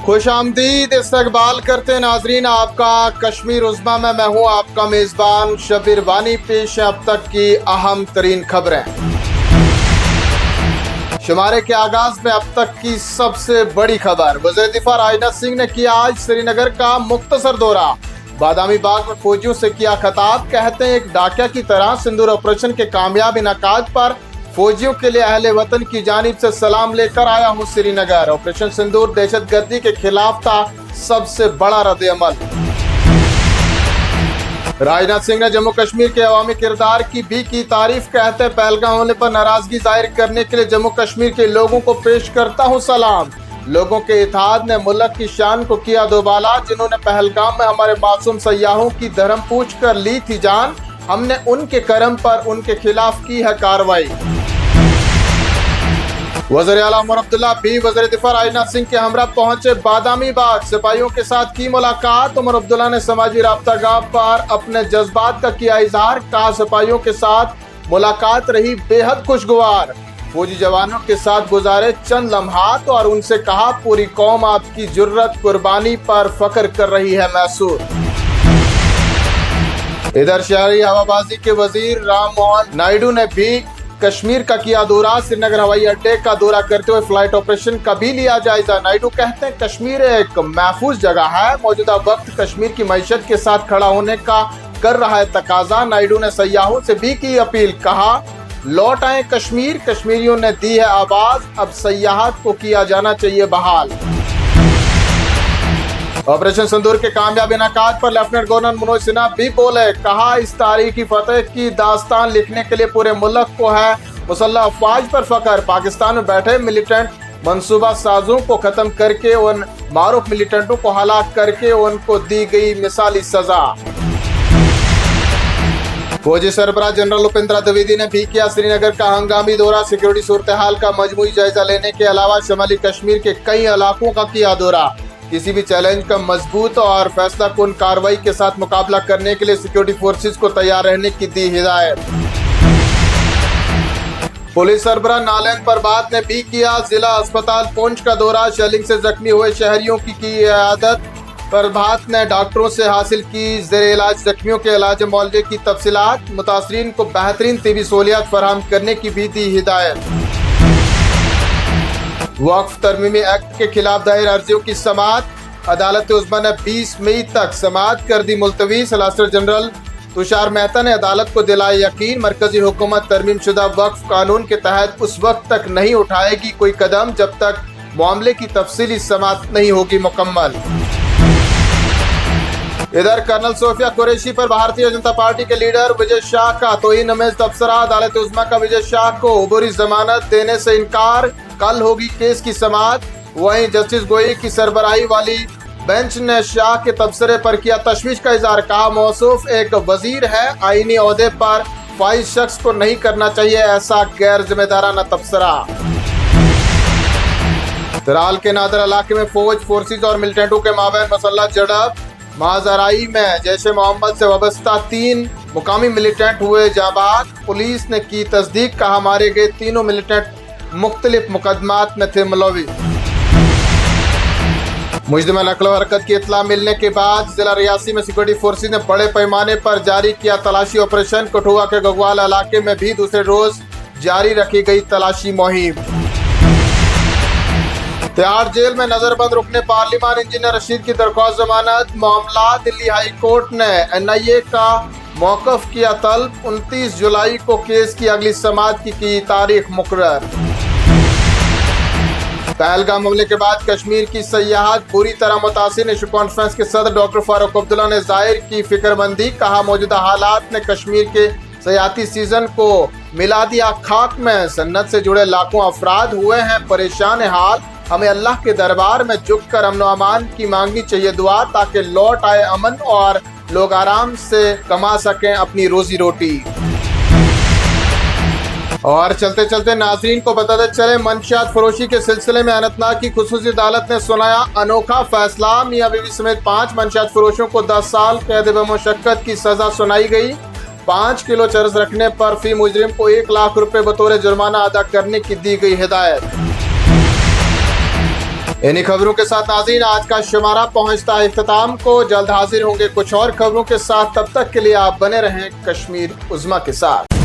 खुशामदीद इस्तकबाल करते हैं नाजरीन आपका कश्मीर उज़्मा में। मैं हूं आपका मेज़बान शब्बीर वानी। पेश है अब तक की अहम तरीन खबरें। शुमारे के आगाज में अब तक की सबसे बड़ी खबर। वज़ीर दिफा राजनाथ सिंह ने किया आज श्रीनगर का मुख्तसर दौरा। बादामी बाग में फौजियों से किया खिताब। कहते हैं एक डाकिया की तरह सिंदूर ऑपरेशन के कामयाब इनाकाद पर फौजियों के लिए अहले वतन की जानिब से सलाम लेकर आया हूँ श्रीनगर। ऑपरेशन सिंदूर दहशतगर्दी के खिलाफ था सबसे बड़ा रद्द-ए-अमल। राजनाथ सिंह ने जम्मू कश्मीर के अवामी किरदार की तारीफ। कहते हैं पहलगाम हमले पर नाराजगी जाहिर करने के लिए जम्मू कश्मीर के लोगों को पेश करता हूँ सलाम। लोगों के इत्तेहाद ने मुल्क की शान को किया दोबाला। जिन्होंने पहलगाम में हमारे मासूम सयाहों की धर्म पूछ कर ली थी जान, हमने उनके करम पर उनके खिलाफ की है कार्रवाई। वज़ीर आला उमर अब्दुल्ला भी वज़ीर दिफा राजनाथ सिंह के हमरा पहुंचे बादामी बाग। सिपाहियों के साथ की मुलाकात। उमर अब्दुल्ला ने समाजी राब्ता पर अपने जज्बात का किया इजहार। कहा सिपाहियों के साथ मुलाकात रही बेहद खुशगवार। फौजी जवानों के साथ गुजारे चंद लम्हात और उनसे कहा पूरी कौम आपकी जुर्रत कुर्बानी पर फख्र कर रही है मैसूर। इधर शहरी हवाबाजी के वजीर राम मोहन नायडू ने भी कश्मीर का किया दौरा। श्रीनगर हवाई अड्डे का दौरा करते हुए फ्लाइट ऑपरेशन का भी लिया जायजा। नायडू कहते हैं कश्मीर एक महफूज जगह है। मौजूदा वक्त कश्मीर की मईशत के साथ खड़ा होने का कर रहा है तकाजा। नायडू ने सयाहों से भी की अपील। कहा लौट आए कश्मीर, कश्मीरियों ने दी है आवाज, अब सयाहत को किया जाना चाहिए बहाल। ऑपरेशन सिंदूर के कामयाब इनाकाद पर लेफ्टिनेंट गवर्नर मनोज सिन्हा भी बोले। कहा इस तारीखी फतेह की दास्तान लिखने के लिए पूरे मुल्क को है मुसल्लह अफवाज पर फख्र। पाकिस्तान में बैठे मिलिटेंट मंसूबा साजों को खत्म करके उन मारूफ मिलिटेंटों को हलाक करके उनको दी गई मिसाली सजा। फौजी सरबराह जनरल उपेंद्र द्विवेदी ने भी किया श्रीनगर का हंगामी दौरा। सिक्योरिटी सूरत हाल का मजमूई जायजा लेने के अलावा शमाली कश्मीर के कई इलाकों का किया दौरा। किसी भी चैलेंज का मजबूत और फैसला कुन कार्रवाई के साथ मुकाबला करने के लिए सिक्योरिटी फोर्सेस को तैयार रहने की दी हिदायत। पुलिस सरबराह नालंद परबात ने भी किया जिला अस्पताल पुंछ का दौरा। शेलिंग से जख्मी हुए शहरियों की इयादत। प्रभात ने डॉक्टरों से हासिल की जेर इलाज जख्मियों के इलाज मुआवजे की तफसीलात। मुतासरीन को बेहतरीन तिबी सहूलियात फराहम करने की भी दी हिदायत। वक्फ तरमीमी एक्ट के खिलाफ दायर अर्जियों की समाअत। अदालत उज़्मा ने 20 मई तक समाअत कर दी मुलतवी। सॉलिसिटर जनरल तुषार मेहता ने अदालत को दिलाया यकीन मरकजी हुकूमत तरमीम शुदा वक्फ कानून के तहत उस वक्त तक नहीं उठाएगी कोई कदम जब तक मामले की तफसीली समाअत नहीं होगी मुकम्मल। इधर कर्नल सोफिया कुरैशी पर भारतीय जनता पार्टी के लीडर विजय शाह का तौहीन आमेज तबसरा। अदालत उज़्मा का विजय शाह को उबूरी जमानत देने से इनकार। कल होगी केस की समाअत। वहीं जस्टिस गोई की सरबराही वाली बेंच ने शाह के तबसरे पर किया तशवीश का इजहार। कहा मौसूफ एक वजीर है, आईनी ओहदे पर फाइज शख्स को नहीं करना चाहिए ऐसा गैर जिम्मेदाराना तबसरा। तराल के नादर इलाके में फौज फोर्सेज और मिलिटेंटों के माबैन मसल्लह झड़प। माजराई में जैश ए मोहम्मद से वाबस्ता 3 मुकामी मिलिटेंट हुए जाबाज। पुलिस ने की तस्दीक। कहा मारे गए तीनों मिलिटेंट मुख्तलिफ मुकदमात में थे मुलव्विस। मुजरिम नकलो हरकत की इत्तला मिलने के बाद जिला रियासी में सिक्योरिटी फोर्सेज ने बड़े पैमाने पर जारी किया तलाशी ऑपरेशन। कठुआ के गगवाल इलाके में भी दूसरे रोज जारी रखी गई तलाशी मुहिम। तिहाड़ जेल में नजरबंद रुकने पार्लिमान इंजीनियर रशीद की दरख्वास्त जमानत। मामला दिल्ली हाई कोर्ट ने NIA का मौकफ किया तलब। 29 जुलाई को केस की अगली समाअत की तारीख मुकर्रर। पहलगाम हमले के बाद कश्मीर की सयाहत बुरी तरह मुतासिर। इशू कॉन्फ्रेंस के सदर डॉक्टर फारूक अब्दुल्ला ने जाहिर की फिक्रमंदी। कहा मौजूदा हालात ने कश्मीर के सयाहती सीजन को मिला दिया खाक में। सन्नत से जुड़े लाखों अफराद हुए हैं परेशान हाल। हमें अल्लाह के दरबार में झुककर अमन व अमान की मांगनी चाहिए दुआ, ताकि लौट आए अमन और लोग आराम से कमा सकें अपनी रोजी रोटी। और चलते चलते नाजरीन को बताते चले मंशियात फरोशी के सिलसिले में अनंतनाग की खुसूसी अदालत ने सुनाया अनोखा फैसला। मियां बीवी समेत 5 मंशियात फरोशों को 10 साल कैद बमुशक्कत की सजा सुनाई गई। 5 किलो चरस रखने पर फी मुजरिम को 1 लाख रुपए बतौर जुर्माना अदा करने की दी गई हिदायत। इन्हीं खबरों के साथ नाज़रीन आज का शुमारा पहुंचता है इख्तिताम को। जल्द हाजिर होंगे कुछ और खबरों के साथ, तब तक के लिए आप बने रहें कश्मीर उज़्मा के साथ।